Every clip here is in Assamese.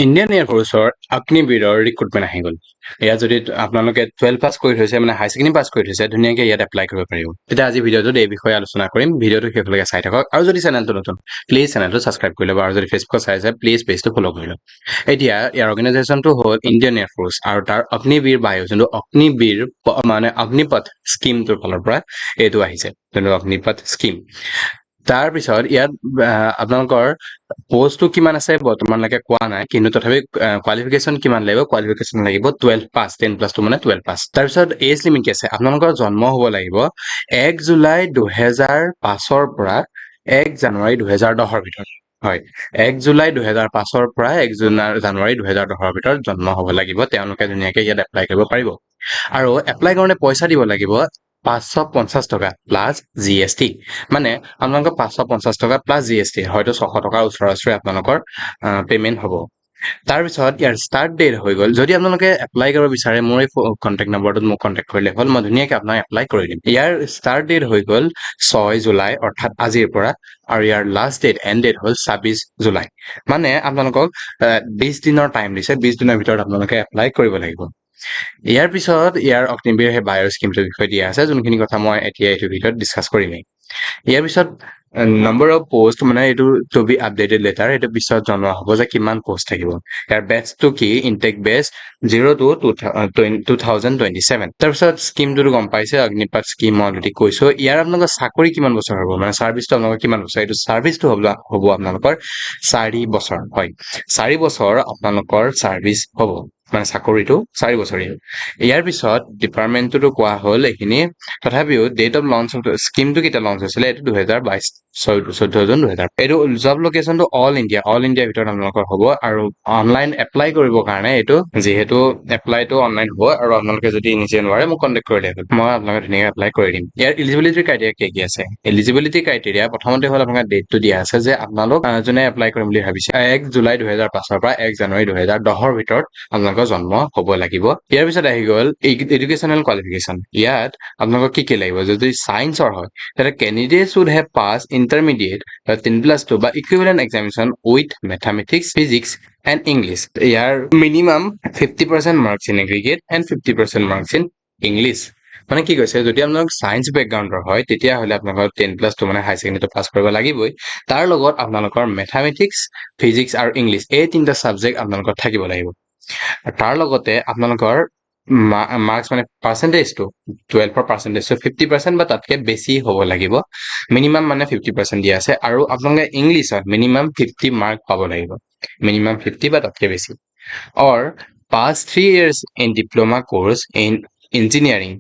ইণ্ডিয়ান এয়াৰফৰ্চৰ অগ্নিবীৰৰ ৰিক্ৰুটমেণ্ট আহি গ'ল। ইয়াত যদি আপোনালোকে 12 পাছ কৰি থৈছে মানে হাই ছেকেণ্ডেৰী পাছ কৰি থৈছে ধুনীয়াকৈ ইয়াত এপ্লাই কৰিব পাৰিব। তেতিয়া আজি ভিডিঅ'টোত এই বিষয়ে আলোচনা কৰিম। ভিডিঅ'টো শেষলৈকে চাই থাকক আৰু যদি চেনেলটো নতুন প্লিজ চেনেলটো ছাবস্ক্ৰাইব কৰি ল'ব আৰু যদি ফেচবুকত চাই আছে প্লিজ পেজটো ফ'ল' কৰি ল'ব। এতিয়া ইয়াৰ অৰ্গেনাইজেশ্যনটো হ'ল ইণ্ডিয়ান এয়াৰফৰ্চ আৰু তাৰ অগ্নিবীৰ বায়ু যোনটো অগ্নিবীৰ মানে অগ্নিপথ স্কিমটোৰ ফালৰ পৰা এইটো আহিছে যোনটো অগ্নিপথ স্কিম। তাৰপিছত ইয়াত আপোনালোকৰ পোষ্টটো কিমান আছে বৰ্তমানলৈকে কোৱা নাই, কিন্তু তথাপি কোৱালিফিকেশ্যন কিমান লাগিব? কোৱালিফিকেশ্যন লাগিব 12 পাছ, 10+2 মানে 12 পাছ। তাৰপিছত এজ লিমিট কি আছে? আপোনালোকৰ জন্ম হ'ব লাগিব 1 জুলাই 2005-ৰ পৰা 1 জানুৱাৰী 2010-ৰ ভিতৰত। হয়, 1 জুলাই 2005-ৰ পৰা 1 জানুৱাৰী 2010-ৰ ভিতৰত জন্ম হ'ব লাগিব। তেওঁলোকে ধুনীয়াকৈ ইয়াত এপ্লাই কৰিব পাৰিব আৰু এপ্লাই কৰোঁতে পইচা দিব লাগিব 550 টকা প্লাছ GST। মানে আপোনালোকৰ 550 টকা প্লাছ GST, হয়তো 600 টকাৰ ওচৰা-ওচৰি আপোনালোকৰ পে'মেণ্ট হ'ব। তাৰপিছত ইয়াৰ ষ্টাৰ্ট ডেট হৈ গ'ল। যদি আপোনালোকে এপ্লাই কৰিব বিচাৰে মোৰ এই কণ্টেক্ট নম্বৰটোত মোক কণ্টেক্ট কৰিলে হ'ল, মই ধুনীয়াকৈ আপোনাক এপ্লাই কৰি দিম। ইয়াৰ ষ্টাৰ্ট ডেট হৈ গ'ল 6 জুলাই অৰ্থাৎ আজিৰ পৰা, আৰু ইয়াৰ লাষ্ট ডেট এণ্ড ডেট হ'ল 26 জুলাই। মানে আপোনালোকক 20 দিনৰ টাইম দিছে, 20 দিনৰ ভিতৰত আপোনালোকে এপ্লাই কৰিব লাগিব। ইয়াৰ পিছত ইয়াৰ অগ্নিবীৰ সেই বায়ৰ স্কিমটোৰ বিষয়ে দিয়া আছে, যোনখিনি কথা মই এতিয়া এইটো ভিডিঅ'ত ডিছকাছ কৰিমেই। ইয়াৰ পিছত নম্বৰ অফ পোষ্ট মানে এইটো টু বি আপডেটেড লেটাৰ, এইটো পিছত জনোৱা হ'ব যে কিমান পোষ্ট থাকিব। ইয়াৰ বেচটো কি? ইনটেক বেচ 0 to 2027। তাৰপিছত স্কিমটোতো গম পাইছে, অগ্নিপাথ স্কিম মই অলৰেডি কৈছো। ইয়াৰ আপোনালোকৰ চাকৰি কিমান বছৰ হ'ব, মানে চাৰ্ভিচটো আপোনালোকৰ কিমান বছৰ? এইটো চাৰ্ভিচটো হ'ব আপোনালোকৰ 4 বছৰ। হয়, 4 বছৰ আপোনালোকৰ চাৰ্ভিচ হ'ব, মানে চাকৰিটো 4 বছৰীয়া। ইয়াৰ পিছত ডিপাৰ্টমেণ্টটোতো কোৱা হ'ল এইখিনি, তথাপিও ডেট অফ লঞ্চ স্কিমটো কেতিয়া লঞ্চ হৈছিলে? এইটো 2022 14 জুন 2000। এইটো জব লোকেশ্যনটো অল ইণ্ডিয়াৰ ভিতৰত আপোনালোকৰ হ'ব আৰু অনলাইন এপ্লাই কৰিবৰ কাৰণে এইটো যিহেতু এপ্লাইটো অনলাইন হ'ব আৰু আপোনালোকে যদি নিজে নোৱাৰে মোক কণ্টেক্ট কৰিলে হ'ল, মই আপোনালোকে ধুনীয়াকৈ এপ্লাই কৰি দিম। ইয়াৰ এলিজিবিলিটি ক্ৰাইটেৰিয়া কি আছে? এলিজিবিলিটি ক্ৰাইটেৰিয়া প্ৰথমতে হ'ল আপোনাৰ ডেটটো দিয়া আছে যে আপোনালোক যোনে এপ্লাই কৰিম বুলি ভাবিছে 1 জুলাই 2005-ৰ পৰা 1 জানুৱাৰী 2010-ৰ ভিতৰত আপোনালোকৰ জন্ম হ'ব লাগিব। ইয়াৰ পিছত আহি গ'ল এডুকেশ্যনেল কোৱালিফিকেশ্যন। ইয়াত আপোনালোকক কি লাগিব? যদি ছায়েন্সৰ হয় তেন্তে candidate should have pass intermediate 10+2 বা equivalent examination with mathematics, physics and English. Year minimum 50% marks in aggregate and 50% marks in English. মানে কি কৈছে, যদি আপোনালোক ছায়েন্স বেকগ্ৰাউণ্ডৰ হয় তেতিয়াহ'লে আপোনালোকৰ 10+2 মানে হাই ছেকেণ্ডেৰীটো পাছ কৰিব লাগিবই। তাৰ লগত আপোনালোকৰ মেথামেটিক্স, ফিজিক্স আৰু ইংলিছ এই 3টা ছাবজেক্ট আপোনালোকৰ থাকিব লাগিব। তাৰ লগতে আপোনালোকৰ মাৰ্কছ মানে পাৰ্চেণ্টেজটো 12ৰ পাৰ্চেণ্টেজটো 50% বা তাতকৈ বেছি হ'ব লাগিব। মিনিমাম মানে 50% দিয়া আছে, আৰু আপোনালোকে ইংলিছত মিনিমাম 50 মাৰ্ক পাব লাগিব, মিনিমাম 50 বা তাতকৈ বেছি। Or pass 3 years in diploma course in engineering,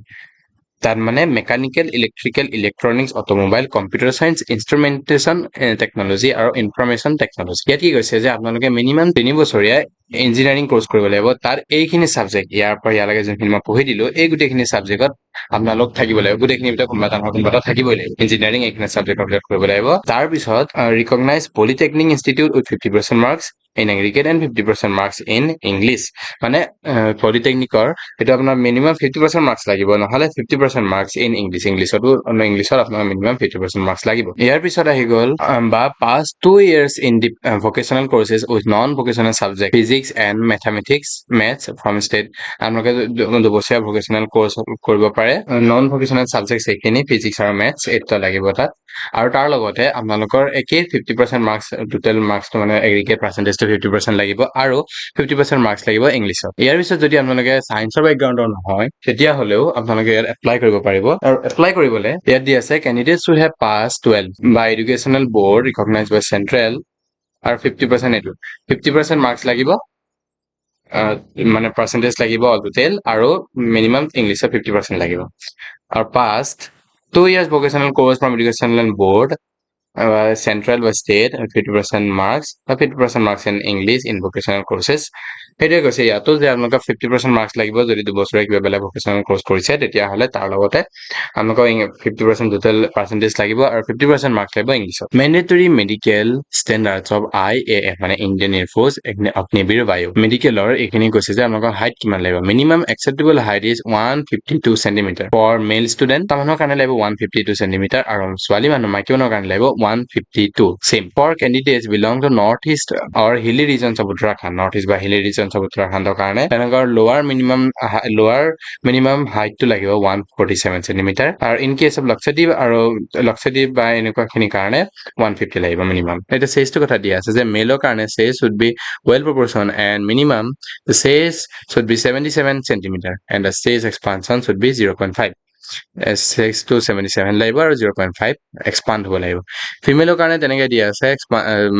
তাত মানে mechanical, electrical, electronics, automobile, computer science, instrumentation technology আৰু ইনফৰমেশ্যন টেকনলজি। ইয়াত কি কৈছে যে আপোনালোকে মিনিমাম 3 বছৰীয়া ইঞ্জিনিয়াৰিং কোৰ্চ কৰিব লাগিব। তাত এইখিনি ছাবজেক্ট ইয়াৰ পৰা ইয়ালৈকে যোনখিনি মই পঢ়ি দিলোঁ, এই গোটেইখিনি ছাবজেক্টত আপোনালোক থাকিব লাগিব। গোটেইখিনিৰ ভিতৰত কোনোবা এটা থাকিবই লাগিব। ইঞ্জিনিয়াৰিং এইখিনি ছাবজেক্টৰ ভিতৰত কৰিব লাগিব। তাৰপিছত recognise polytechnic institute with 50% marks in aggregate and 50% marks in English. মানে পলিটেকনিকৰ সেইটো আপোনাৰ মিনিমাম 50% মাৰ্কছ লাগিব, নহ'লে 50% মাৰ্কছ ইন ইংলিছ। ইংলিছত আপোনাৰ মিনিমাম 50% মাৰ্কছ লাগিব। ইয়াৰ পিছত আহি গ'ল বা পাছ 2 years in vocational courses with non vocational subject physics and maths from state. আপোনালোকে 2 বছৰীয়া ভকেশ্যনেল কৰ্চ কৰিব পাৰে। নন ভকেশ্যনেল ছাবজেক্ট এইখিনি ফিজিক্স আৰু মেথছ এই দুটা লাগিব তাত। আৰু তাৰ লগতে আপোনালোকৰ একেই 50% মাৰ্কছ, টোটেল মাৰ্কছটো মানে এগ্ৰিগেট পাৰ্চেণ্টেজটো 50% লাগিব আৰু 50% মাৰ্কছ লাগিব ইংলিছত। ইয়াৰ পিছত যদি আপোনালোকে ছায়েন্সৰ বেকগ্ৰাউণ্ডৰ নহয় তেতিয়াহ'লেও আপোনালোকে ইয়াত এপ্লাই কৰিব পাৰিব। আৰু এপ্লাই কৰিবলৈ ইয়াত দি আছে কেণ্ডিডেট শুড হেভ পাছ 12 বা এডুকেশ্যনেল বৰ্ড ৰিকগনাইজ বাই চেণ্ট্ৰেল, আৰু 50% এইটো 50% মাৰ্কছ লাগিব, মানে পাৰ্চেণ্টেজ লাগিব অল টোটেল, আৰু মিনিমাম ইংলিছত 50% লাগিব। আৰু past 2 years vocational course from educational board central বা ষ্টেট 50% মাৰ্কছ বা 50% marks in English in vocational courses সেইটোৱে কৈছে ইয়াতো যে আপোনালোকক 50% মাৰ্কছ লাগিব যদি 2 বছৰীয়া কিবা বেলেগ ভকেশ্যনেল কোৰ্চ কৰিছে তেতিয়াহ'লে তাৰ লগতে আপোনালোকক 50% টোটেল পাৰ্চেন্টেজ লাগিব আৰু 50% মাৰ্কছ লাগিব ইংলিছত mandatory medical standards of IAF মানে ইণ্ডিয়ান এয়াৰফ'ৰ্চ অগ্নিবীৰ বায়ু মেডিকেলৰ এইখিনি কৈছে যে আপোনালোকৰ হাইট কিমান লাগিব minimum acceptable height is 152 centimetre for male student তাৰ মানুহৰ কাৰণে লাগিব 152 চেণ্টিমিটাৰ আৰু ছোৱালী মানুহ মাইকী মানুহৰ কাৰণে লাগিব 152 same for candidates belong to north east or hilly regions of Uttarakhand north east বা হিলি ৰিজনছ অফ উত্তৰাখণ্ডৰ কাৰণে তেওঁলোকৰ লোৱাৰ মিনিমাম হাইটটো লাগিব 147 চেণ্টিমিটাৰ আৰু ইন কেছ অফ লক্ষদ্বীপ বা এনেকুৱাখিনিৰ কাৰণে 150 লাগিব মিনিমাম এতিয়া চেজটো কথা দিয়া আছে যে মেলৰ কাৰণে চেজ should be well proportion and minimum the size should be 77 centimeter and the size expansion should be 0.5 6 to 77 লাগিব আৰু 0.5 expand হ'ব লাগিব ফিমেলৰ কাৰণে তেনেকৈ দিয়া আছে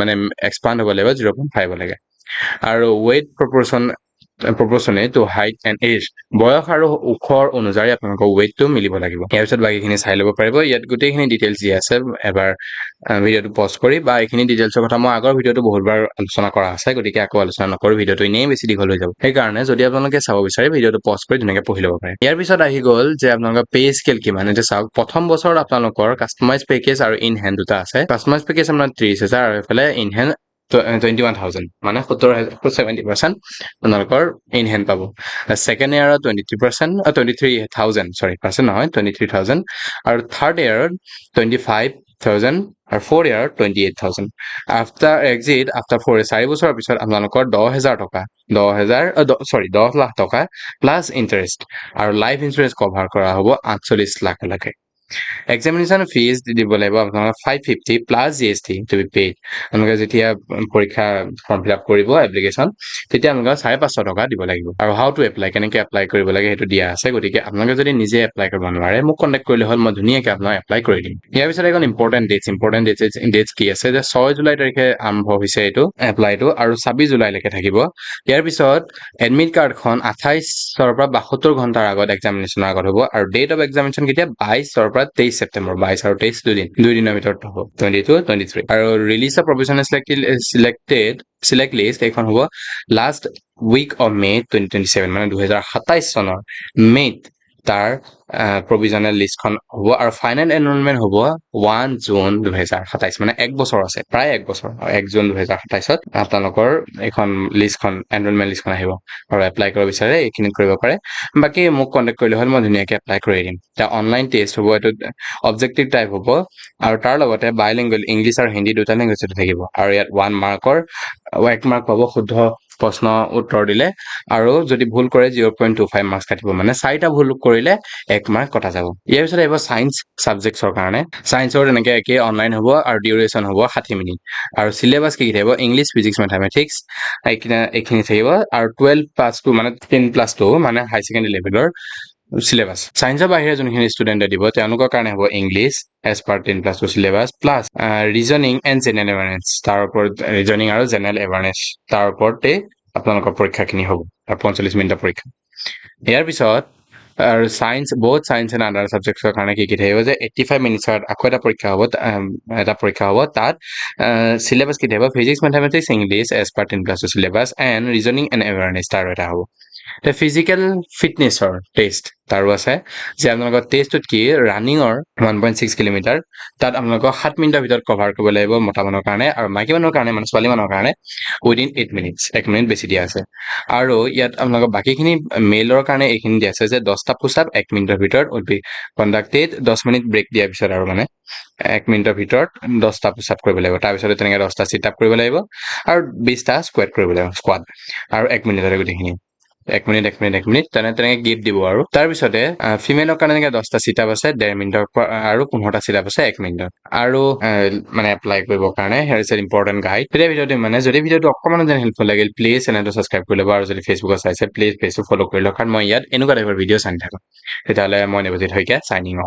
মানে expand হ'ব লাগিব 0.5 লাগে আৰু weight proportionate to height and age বয়স আৰু ওখৰ অনুযায়ী আপোনালোকৰ weight-টো মিলিব লাগিব ইয়াৰ পিছত বাকীখিনি চাই ল'ব পাৰিব ইয়াত গোটেইখিনি ডিটেইলছ দিয়া আছে এবাৰ ভিডিঅ'টো পজ কৰি বা এইখিনি ডিটেইলছৰ কথা মই আগৰ ভিডিঅ'টো বহুতবাৰ আলোচনা কৰা আছে গতিকে আকৌ আলোচনা নকৰো ভিডিঅ'টো এনেই বেছি দীঘল হৈ যাব সেইকাৰণে যদি আপোনালোকে চাব বিচাৰে ভিডিঅ'টো পজ কৰি ধুনীয়াকৈ পঢ়ি ল'ব পাৰে ইয়াৰ পিছত আহি গ'ল যে আপোনালোকৰ পে স্কেল কিমান এতিয়া চাওক প্ৰথম বছৰত আপোনালোকৰ কাষ্টমাইজ পেকেজ আৰু ইন হেণ্ড দুটা আছে কাষ্টমাইজ পেকেজ আপোনাৰ 30,000 আৰু এইফালে ইন হেণ্ড 21,000 মানে 70% আপোনালোকৰ ইন হেণ্ড পাব ছেকেণ্ড ইয়াৰত 23,000 পাৰ্চেণ্ট নহয় 23,000 আৰু থাৰ্ড ইয়াৰত 25,000 আৰু ফ'ৰ ইয়াৰত 28,000 আফটাৰ 4 বছৰৰ পিছত আপোনালোকৰ 10,000 টকা 10 লাখ টকা প্লাছ ইণ্টাৰেষ্ট আৰু লাইফ ইঞ্চুৰেঞ্চ কভাৰ কৰা হ'ব 48 লাখলৈকে এক্সামিনেশ্যন ফিজ দিব লাগিব আপোনালোকৰ 550 plus GST to be paid আপোনালোকে যেতিয়া পৰীক্ষা ফৰ্ম ফিল আপ কৰিব এপ্লিকেশ্যন তেতিয়া আপোনালোকে 550 টকা দিব লাগিব আৰু হাউ টু এপ্লাই কেনেকৈ এপ্লাই কৰিব লাগে সেইটো দিয়া আছে গতিকে আপোনালোকে যদি নিজে এপ্লাই কৰিব নোৱাৰে মোক কণ্টেক্ট কৰিলে হ'ল মই ধুনীয়াকৈ আপোনাক এপ্লাই কৰি দিম ইয়াৰ পিছত এখন ইম্পৰ্টেণ্ট ডেটছ কি আছে যে 6 জুলাই তাৰিখে আৰম্ভ হৈছে এইটো এপ্লাইটো আৰু 26 জুলাইলৈকে থাকিব ইয়াৰ পিছত এডমিট কাৰ্ডখন 28ৰ পৰা 72 ঘণ্টাৰ আগত এক্সামিনেশ্যনৰ আগত হ'ব আৰু ডেট অফ এক্সামিনেশ্যন কেতিয়া 22ৰ পৰা 23 ছেপ্টেম্বৰ 22 আৰু 23 দুদিনৰ ভিতৰত হ'ব 22 23 আৰু release of provisional select list এইখন হ'ব লাষ্ট উইক অফ মে 2027 মানে 2027 চনৰ মে'ত তাৰ প্ৰভিজনেল লিষ্টখন হ'ব আৰু ফাইনেল এনৰলমেণ্ট হ'ব 1 জুন 2027 মানে এক বছৰ আছে প্ৰায় এক বছৰ 1 জুন 2027ত আপোনালোকৰ এইখন লিষ্টখন এনৰলমেণ্ট লিষ্টখন আহিব আৰু এপ্লাই কৰিব বিচাৰে এইখিনিত কৰিব পাৰে বাকী মোক কণ্টেক্ট কৰিলে হ'ল মই ধুনীয়াকৈ এপ্লাই কৰি দিম এতিয়া অনলাইন টেষ্ট হ'ব এইটো অবজেক্টিভ টাইপ হ'ব আৰু তাৰ লগতে বাইলিংগুৱেল ইংলিছ আৰু হিন্দী দুটা লেংগুৱেজতে থাকিব আৰু ইয়াত 1 মাৰ্ক পাব শুদ্ধ প্ৰশ্ন উত্তৰ দিলে আৰু যদি ভুল কৰে 0.25 মাৰ্কছ কাটিব মানে 4টা ভুল কৰিলে 1 মাৰ্ক কটা যাব ইয়াৰ পিছত আহিব ছায়েন্স ছাবজেক্টছৰ কাৰণে ছায়েন্সৰ তেনেকৈ একেই অনলাইন হ'ব আৰু ডিউৰেশ্যন হ'ব 60 মিনিট আৰু চিলেবাছ কি থাকিব ইংলিছ ফিজিক্স মেথামেটিক্স এইখিনি থাকিব আৰু 12+2 মানে 10+2 মানে হাই ছেকেণ্ডেৰী লেভেলৰ চিলেবাছ ছায়েন্সৰ বাহিৰে যোনখিনি ষ্টুডেণ্টে দিব তেওঁলোকৰ কাৰণে হ'ব English as per 10+2 syllabus plus reasoning and general awareness তাৰ ওপৰত ৰিজনিং আৰু জেনেৰেল এৱাৰনেছ তাৰ ওপৰতে আপোনালোকৰ পৰীক্ষাখিনি হ'ব আৰু 45 মিনিটৰ পৰীক্ষা ইয়াৰ পিছত আৰু বহুত ছায়েন্স এণ্ড আদাৰ ছাবজেক্টছৰ কাৰণে কি থাকিব যে 85 মিনিটছত আকৌ এটা পৰীক্ষা হ'ব তাত চিলেবাছ কি থাকিব physics mathematics English as per 10+2 syllabus and reasoning and awareness তাৰো এটা হ'ব ফিজিকেল ফিটনেছৰ টেষ্ট তাৰো আছে যে আপোনালোকৰ টেষ্টটোত কি ৰানিঙৰ 1.6 কিলোমিটাৰ তাত আপোনালোকক 7 মিনিটৰ ভিতৰত কভাৰ কৰিব লাগিব মতা মানুহৰ কাৰণে আৰু মাইকী মানুহৰ কাৰণে মানে ছোৱালী মানুহৰ কাৰণে উইদিন 8 মিনিটছ 1 মিনিট বেছি দিয়া আছে আৰু ইয়াত আপোনালোকৰ বাকীখিনি মেইলৰ কাৰণে এইখিনি দিয়া আছে যে 10টা পুছ-আপ 1 মিনিটৰ ভিতৰত will be conducted 10 minute break দিয়াৰ পিছত আৰু মানে 1 মিনিটৰ ভিতৰত 10টা পুছ-আপ কৰিব লাগিব তাৰপিছত তেনেকৈ 10টা চিট-আপ কৰিব লাগিব আৰু 20টা স্কোৱাট কৰিব লাগিব আৰু 1 মিনিটতে গোটেইখিনি 1 মিনিট তেনেকৈ গিফ্ট দিব আৰু তাৰপিছতে ফিমেলৰ কাৰণে এনেকৈ 10টা চিট-আপ আছে 1.5 মিনিটৰ আৰু 15টা চিট-আপ আছে 1 মিনিটত আৰু মানে এপ্লাই কৰিবৰ কাৰণে here is an important guide তেতিয়া ভিডিঅ'টো মানে যদি ভিডিঅ'টো অকণমান যেন হেল্পফুল লাগিল প্লিজ চেনেলটো ছাবস্ক্ৰাইব কৰি ল'ব আৰু যদি ফেচবুকত চাইছে প্লিজ পেজটো ফ'ল' কৰি লওক কাৰণ মই ইয়াত এনেকুৱা টাইপৰ ভিডিঅ' চাই থাকোঁ তেতিয়াহ'লে মই নিবজিত শইকীয়া চাইনিং অফ